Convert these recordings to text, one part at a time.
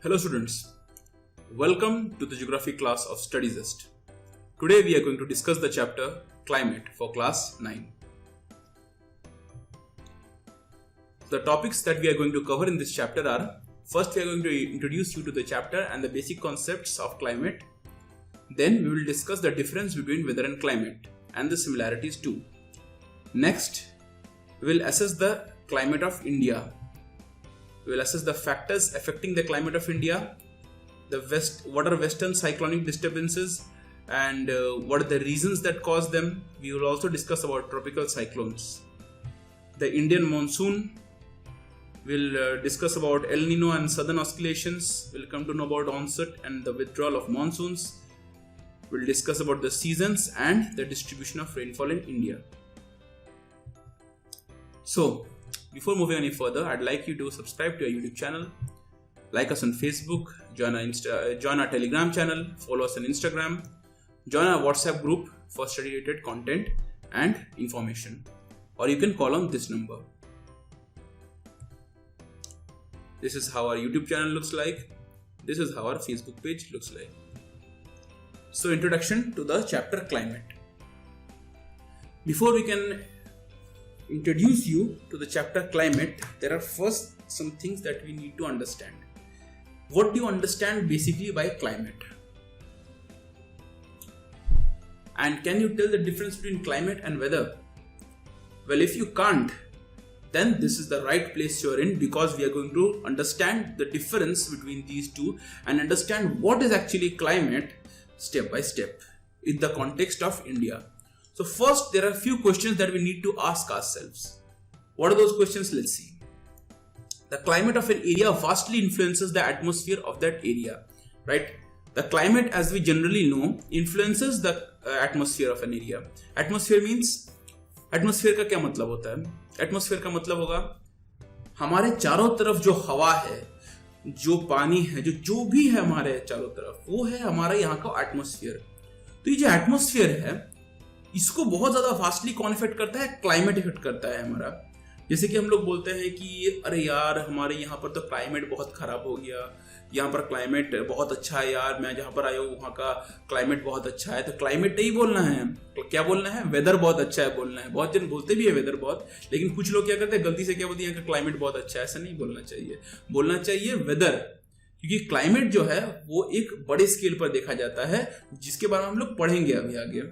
Hello students, welcome to the geography class of StudyZest. Today we are going to discuss the chapter Climate for class 9. The topics that we are going to cover in this chapter are: first we are going to introduce you to the chapter and the basic concepts of climate. Then we will discuss the difference between weather and climate and the similarities too. Next, we will assess the climate of India. We will assess the factors affecting the climate of India, what are western cyclonic disturbances, and what are the reasons that cause them. We will also discuss about tropical cyclones. The Indian monsoon. We'll discuss about El Nino and southern oscillations. We'll come to know about onset and the withdrawal of monsoons. We'll discuss about the seasons and the distribution of rainfall in India. So, before moving any further, I'd like you to subscribe to our YouTube channel, like us on Facebook, join our Telegram channel, follow us on Instagram, join our WhatsApp group for study-related content and information, or you can call on this number. This is how our YouTube channel looks like. This is how our Facebook page looks like. So, introduction to the chapter Climate. Before we can introduce you to the chapter Climate, there are first some things that we need to understand. What do you understand basically by climate? And can you tell the difference between climate and weather? Well, if you can't, then this is the right place you're in, because we are going to understand the difference between these two and understand what is actually climate step by step in the context of India. So first, there are a few questions that we need to ask ourselves. What are those questions? Let's see. The climate of an area vastly influences the atmosphere of that area, right? The climate, as we generally know, influences the atmosphere of an area. Atmosphere means, atmosphere का क्या मतलब होता है? Atmosphere का मतलब होगा हमारे चारों तरफ जो हवा है, जो पानी है, जो भी है हमारे चारों तरफ, वो है हमारा यहाँ का एटमॉस्फेयर. तो ये जो एटमॉस्फेयर है, इसको बहुत ज्यादा फास्टली कौन इफेक्ट करता है? क्लाइमेट इफेक्ट करता है हमारा. जैसे कि हम लोग बोलते हैं कि अरे यार, हमारे यहाँ पर तो क्लाइमेट बहुत खराब हो गया, यहाँ पर क्लाइमेट बहुत अच्छा है यार, मैं जहाँ पर आया हूँ वहाँ का क्लाइमेट बहुत अच्छा है. तो क्लाइमेट नहीं बोलना है, क्या बोलना है? वेदर बहुत अच्छा है बोलना है. बहुत जन बोलते भी है वेदर बहुत, लेकिन कुछ लोग क्या करते हैं, गलती से क्या बोलते हैं, यहाँ का क्लाइमेट बहुत अच्छा है. ऐसा नहीं बोलना चाहिए, बोलना चाहिए वेदर, क्योंकि क्लाइमेट जो है वो एक बड़े स्केल पर देखा जाता है, जिसके बारे में हम लोग पढ़ेंगे अभी आगे.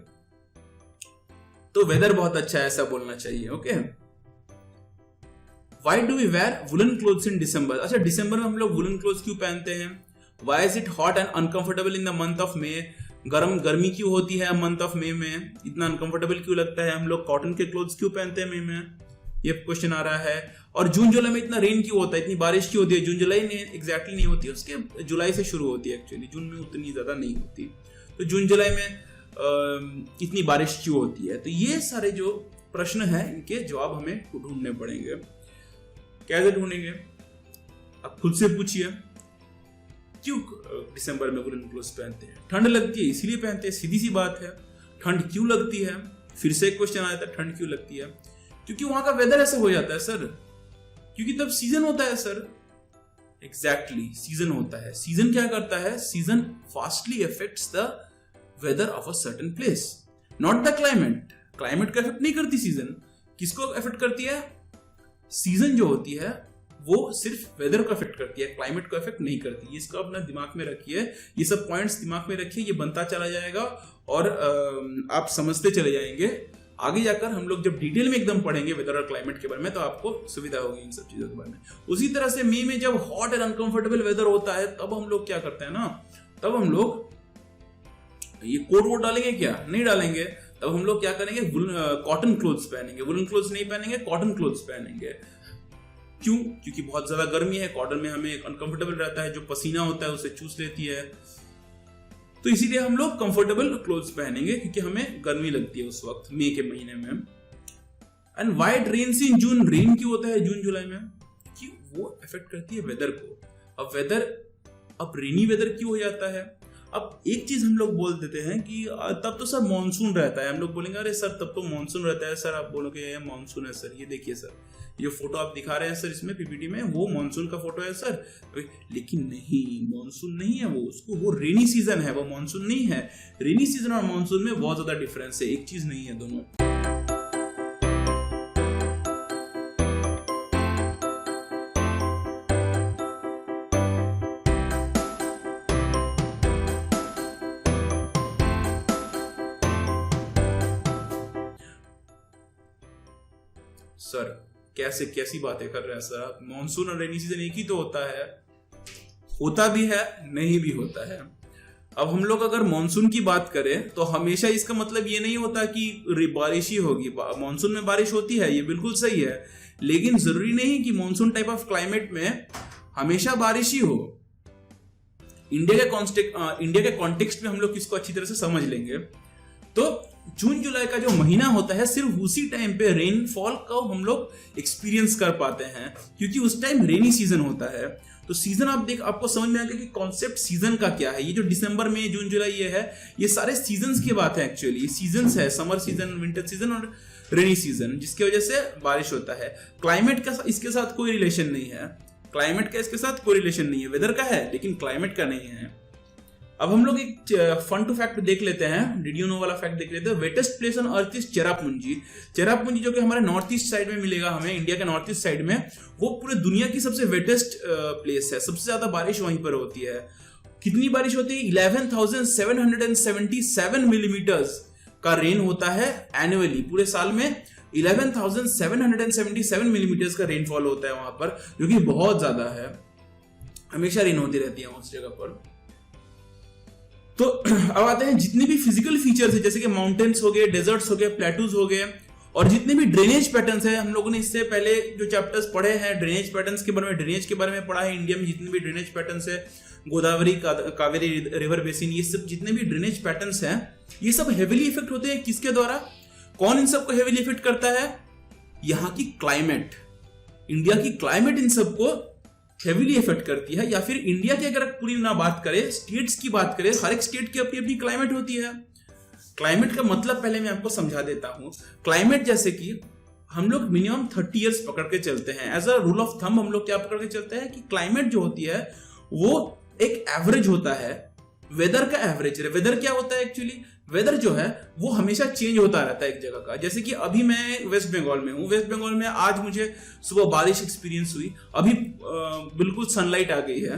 तो वेदर बहुत अच्छा है ऐसा बोलना चाहिए. Okay. Why do we wear woolen clothes in December? अच्छा, दिसंबर में हम लोग वुलन क्लोथ्स क्यों पहनते हैं? Why is it hot and uncomfortable in the month of May? गर्मी क्यों होती है मंथ ऑफ मे में? इतना अनकंफर्टेबल क्यों लगता है? हम लोग कॉटन के क्लोथ्स क्यों पहनते हैं मई में? ये क्वेश्चन आ रहा है. और जून जुलाई में इतना रेन क्यों होता है, इतनी बारिश क्यों होती है? जून जुलाई में एग्जैक्टली नहीं होती, उसके जुलाई से शुरू होती है एक्चुअली, जून में उतनी ज्यादा नहीं होती. तो जून जुलाई में इतनी बारिश क्यों होती है? तो ये सारे जो प्रश्न है, इनके जवाब हमें ढूंढने पड़ेंगे. कैसे ढूंढेंगे? आप खुद से पूछिए, क्यों दिसंबर में वुलन क्लोथ्स पहनते हैं? ठंड लगती है इसीलिए पहनते हैं, सीधी सी बात है. ठंड क्यों लगती है? फिर से एक क्वेश्चन आया था, ठंड क्यों लगती है? क्योंकि वहां का वेदर ऐसे हो जाता है सर, क्योंकि तब सीजन होता है सर. एग्जैक्टली, सीजन होता है. सीजन क्या करता है? Season fastly affects the weather of a certain place, not the climate. Climate को अफेक्ट नहीं करती सीजन. किसको अफेक्ट करती है? सीजन जो होती है वो सिर्फ वेदर को अफेक्ट करती है, क्लाइमेट को अफेक्ट नहीं करती. इसको अपना दिमाग में रखिए, ये सब पॉइंट्स दिमाग में रखिए, ये बनता चला जाएगा और आप समझते चले जाएंगे. आगे जाकर हम लोग जब डिटेल में एकदम पढ़ेंगे वेदर और क्लाइमेट के बारे में, तो आपको सुविधा होगी इन सब चीजों के बारे में. उसी तरह से मई में जब हॉट एंड अनकंफर्टेबल वेदर होता है, तब हम लोग क्या करते हैं ना, तब हम लोग ये कोट वोट डालेंगे क्या? नहीं डालेंगे. तब हम लोग क्या करेंगे? कॉटन क्लोथ्स पहनेंगे. वुलन क्लोथ्स नहीं पहनेंगे, कॉटन क्लोथ्स पहनेंगे. क्यों? क्योंकि बहुत ज्यादा गर्मी है, कॉटन में हमें अनकंफर्टेबल रहता है, जो पसीना होता है उसे चूस लेती है. तो इसीलिए हम लोग कंफर्टेबल क्लोथ्स पहनेंगे, क्योंकि हमें गर्मी लगती है उस वक्त, मई के महीने में. And why it rains in June? Rain क्यों होता है जून जुलाई में? कि वो अफेक्ट करती है वेदर को. अब रेनी वेदर क्यों हो जाता है? अब एक चीज हम लोग बोल देते हैं कि तब तो सर मानसून रहता है. हम लोग बोलेंगे अरे सर तब तो मानसून रहता है. सर आप बोलोगे ये मानसून है सर, ये देखिए सर, ये फोटो आप दिखा रहे हैं सर इसमें पीपीटी में, वो मानसून का फोटो है सर। लेकिन नहीं, मानसून नहीं है वो रेनी सीजन है, वो मानसून नहीं है। रेनी सीजन और मानसून में बहुत ज्यादा डिफरेंस है, एक चीज नहीं है दोनों। सर कैसी बातें कर रहे हैं सर आप? मानसून और रेनी सीजन एक ही तो होता है। होता भी है, नहीं भी होता है। अब हम लोग अगर मानसून की बात करें तो हमेशा इसका मतलब ये नहीं होता कि बारिश ही होगी। मानसून में बारिश होती है, ये बिल्कुल सही है, लेकिन जरूरी नहीं कि मानसून टाइप ऑफ क्लाइमेट में हमेशा बारिश ही हो। इंडिया के कॉन्टेक्स्ट में हम लोग इसको अच्छी तरह से समझ लेंगे तो जून जुलाई का जो महीना होता है, सिर्फ उसी टाइम पे रेनफॉल का हम लोग एक्सपीरियंस कर पाते हैं, क्योंकि उस टाइम रेनी सीजन होता है। तो सीजन आपको समझ में आएगा कि कॉन्सेप्ट सीजन का क्या है। ये जो दिसंबर में जून जुलाई ये है, ये सारे सीजन्स की बात है। एक्चुअली सीजन्स है, समर सीजन, विंटर सीजन और रेनी सीजन, जिसकी वजह से बारिश होता है। क्लाइमेट का इसके साथ कोई रिलेशन नहीं है, क्लाइमेट का इसके साथ कोई रिलेशन नहीं है। वेदर का है लेकिन क्लाइमेट का नहीं है। अब हम लोग एक फन टू फैक्ट देख लेते हैं, डिड यू नो वाला फैक्ट देख लेते हैं। Wettest place on earth is Cherrapunji. Cherrapunji जो कि हमारे नॉर्थ ईस्ट साइड में मिलेगा, हमें इंडिया के नॉर्थ ईस्ट साइड में, वो पूरे दुनिया की सबसे वेटेस्ट प्लेस है। सबसे ज्यादा बारिश वहीं पर होती है। कितनी बारिश होती है? 11,777 मिलीमीटर्स का रेन होता है एनुअली। पूरे साल में 11,777 मिलीमीटर्स का रेनफॉल होता है वहां पर, जो कि बहुत ज्यादा है। हमेशा रेन होती रहती है उस जगह पर। तो अब आते हैं जितने भी फिजिकल फीचर्स है, जैसे कि माउंटेन्स हो गए, डेजर्ट्स हो गए, प्लेटूज हो गए, और जितने भी ड्रेनेज पैटर्न्स है। हम लोगों ने इससे पहले जो चैप्टर्स पढ़े हैं ड्रेनेज पैटर्न्स के बारे में पढ़ा है। इंडिया में जितने भी ड्रेनेज पैटर्न्स है, गोदावरी, कावेरी रिवर बेसिन, ये सब जितने भी ड्रेनेज पैटर्न्स हैं, ये सब हेविली इफेक्ट होते हैं किसके द्वारा? कौन इन सबको हेविली इफेक्ट करता है? यहाँ की क्लाइमेट, इंडिया की क्लाइमेट इन सबको हेविली इफेक्ट करती है। या फिर इंडिया की अगर पूरी ना बात करें, स्टेट्स की बात करें, हर एक स्टेट की अपनी अपनी क्लाइमेट होती है। क्लाइमेट का मतलब पहले मैं आपको समझा देता हूं। क्लाइमेट जैसे कि हम लोग मिनिमम 30 इयर्स पकड़ के चलते हैं। As a rule of thumb हम लोग क्या पकड़ के चलते हैं कि क्लाइमेट जो होती है वो एक एवरेज होता है, वेदर का एवरेज। वेदर क्या होता है एक्चुअली? वेदर जो है वो हमेशा चेंज होता रहता है एक जगह का। जैसे कि अभी मैं वेस्ट बंगाल में हूँ, वेस्ट बंगाल में आज मुझे सुबह बारिश एक्सपीरियंस हुई, अभी बिल्कुल सनलाइट आ गई है।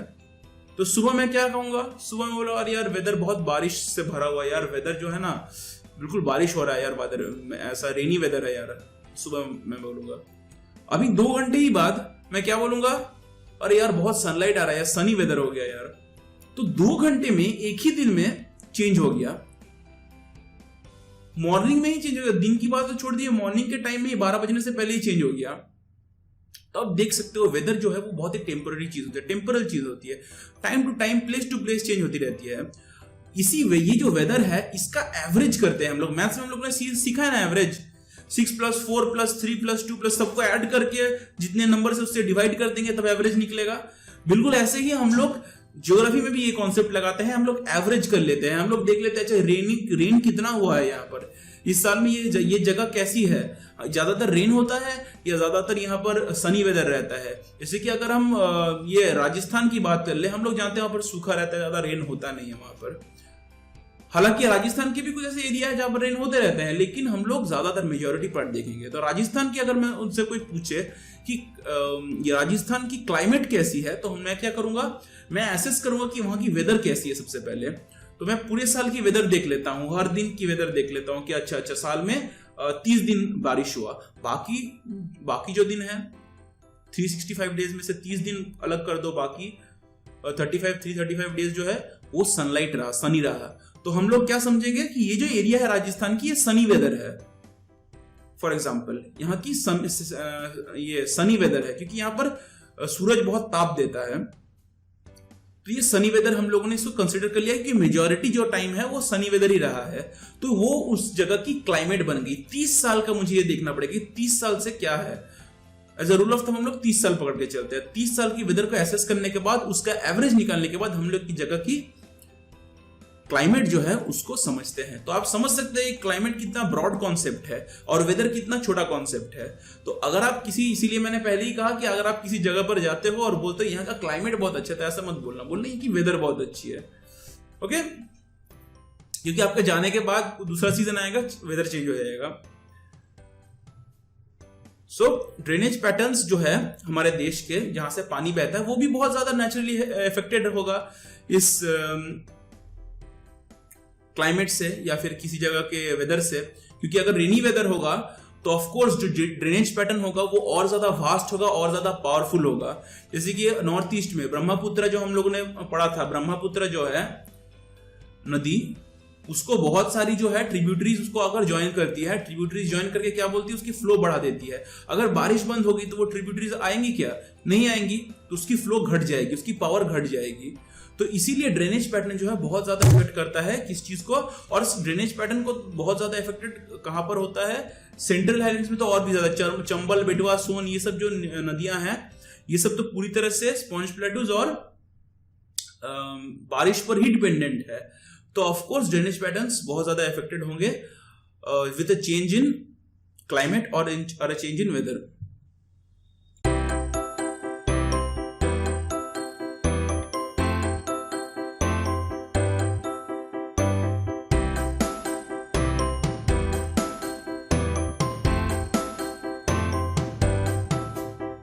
तो सुबह मैं क्या कहूंगा? सुबह में बोला अरे यार वेदर बहुत बारिश से भरा हुआ है यार, वेदर जो है ना बिल्कुल बारिश हो रहा है यार, वेदर ऐसा रेनी वेदर है यार। सुबह मैं बोलूंगा। अभी 2 घंटे ही बाद मैं क्या बोलूंगा? अरे यार बहुत सनलाइट आ रहा है यार, सनी वेदर हो गया यार। तो 2 घंटे में, एक ही दिन में चेंज हो गया। मॉर्निंग में ही चेंज हो गया, दिन की बात तो छोड़ दिए, मॉर्निंग के टाइम में 12 बजने से पहले ही चेंज हो गया। तो आप देख सकते हो वेदर जो है वो बहुत ही टेम्पररी चीज होती है, टेम्परल चीज होती है। Time to time, place to place change होती रहती है। ये जो वेदर है इसका एवरेज करते हैं हम लोग। मैथ्स में हम लोग ने सीखा है ना, एवरेज 6 + 4 + 3 + 2 + सबको ऐड करके जितने नंबर से उससे डिवाइड कर देंगे तब एवरेज निकलेगा। बिल्कुल ऐसे ही हम लोग ज्योग्राफी में भी ये कॉन्सेप्ट लगाते हैं। हम लोग एवरेज कर लेते हैं, हम लोग देख लेते हैं अच्छा रेन कितना हुआ है यहाँ पर इस साल में, ये जगह कैसी है, ज्यादातर रेन होता है या ज्यादातर यहाँ पर सनी वेदर रहता है। जैसे कि अगर हम ये राजस्थान की बात कर ले, हम लोग जानते हैं वहां पर सूखा रहता है, ज्यादा रेन होता नहीं है वहां पर। हालांकि राजस्थान के भी कुछ ऐसे एरिया है जहां पर रेन होते रहते हैं, लेकिन हम लोग ज्यादातर मेजोरिटी पार्ट देखेंगे। तो राजस्थान की अगर मैं उनसे कोई पूछे कि ये राजस्थान की क्लाइमेट कैसी है, तो मैं क्या करूंगा? मैं एसेस करूंगा कि वहां की वेदर कैसी है। सबसे पहले तो मैं पूरे साल की वेदर देख लेता हूँ, हर दिन की वेदर देख लेता हूँ कि अच्छा साल में 30 दिन बारिश हुआ, बाकी जो दिन है 365 डेज में से 30 दिन अलग कर दो, बाकी 335 डेज जो है वो सनलाइट रहा, सनी रहा। तो हम लोग क्या समझेंगे कि ये जो एरिया है राजस्थान की, ये सनी वेदर है। फॉर एग्जाम्पल यहाँ की ये सनी वेदर है, क्योंकि यहाँ पर सूरज बहुत ताप देता है। तो ये सनी वेदर हम लोगों ने इसको कंसिडर कर लिया कि मेजॉरिटी जो टाइम है वो सनी वेदर ही रहा है, तो वो उस जगह की क्लाइमेट बन गई। 30 साल का मुझे ये देखना पड़ेगा 30 साल से क्या है। As a rule of thumb हम लोग 30 साल पकड़ के चलते हैं। 30 साल की वेदर को एसेस करने के बाद, उसका एवरेज निकालने के बाद हम लोग की जगह की क्लाइमेट जो है उसको समझते हैं। तो आप समझ सकते हैं क्लाइमेट कितना ब्रॉड कॉन्सेप्ट है और वेदर कितना छोटा कॉन्सेप्ट है। तो अगर आप इसीलिए मैंने पहले ही कहा कि अगर आप किसी जगह पर जाते हो और बोलते हो यहाँ का क्लाइमेट बहुत अच्छा था, ऐसा मत बोलना कि वेदर बहुत अच्छी है। ओके, क्योंकि आपके जाने के बाद दूसरा सीजन आएगा, वेदर चेंज हो जाएगा। सो ड्रेनेज पैटर्न्स जो है हमारे देश के, जहां से पानी बहता है, वो भी बहुत ज्यादा नेचुरली इफेक्टेड होगा इस क्लाइमेट से या फिर किसी जगह के वेदर से। क्योंकि अगर रेनी वेदर होगा तो ऑफ कोर्स जो ड्रेनेज पैटर्न होगा वो और ज्यादा वास्ट होगा और ज्यादा पावरफुल होगा। जैसे कि नॉर्थ ईस्ट में ब्रह्मपुत्र जो हम लोगों ने पढ़ा था, ब्रह्मपुत्र जो है नदी, उसको बहुत सारी जो है ट्रिब्यूटरीज उसको अगर ज्वाइन करती है, ट्रिब्यूटरीज ज्वाइन करके क्या बोलती है, उसकी फ्लो बढ़ा देती है। अगर बारिश बंद होगी तो वो ट्रिब्यूटरीज आएंगी क्या? नहीं आएंगी, तो उसकी फ्लो घट जाएगी, उसकी पावर घट जाएगी। तो इसीलिए ड्रेनेज पैटर्न जो है बहुत ज्यादा इफेक्ट करता है किस चीज को, और इस ड्रेनेज पैटर्न को बहुत ज्यादा इफेक्टेड कहां पर होता है? सेंट्रल हाईलैंड्स में तो और भी ज्यादा। चंबल, बेटवा, सोन, ये सब जो नदियां हैं, ये सब तो पूरी तरह से स्पॉन्ज प्लेटूज और बारिश पर ही डिपेंडेंट है। तो ऑफ कोर्स ड्रेनेज पैटर्न्स बहुत ज्यादा इफेक्टेड होंगे with a change in climate और अ चेंज इन वेदर।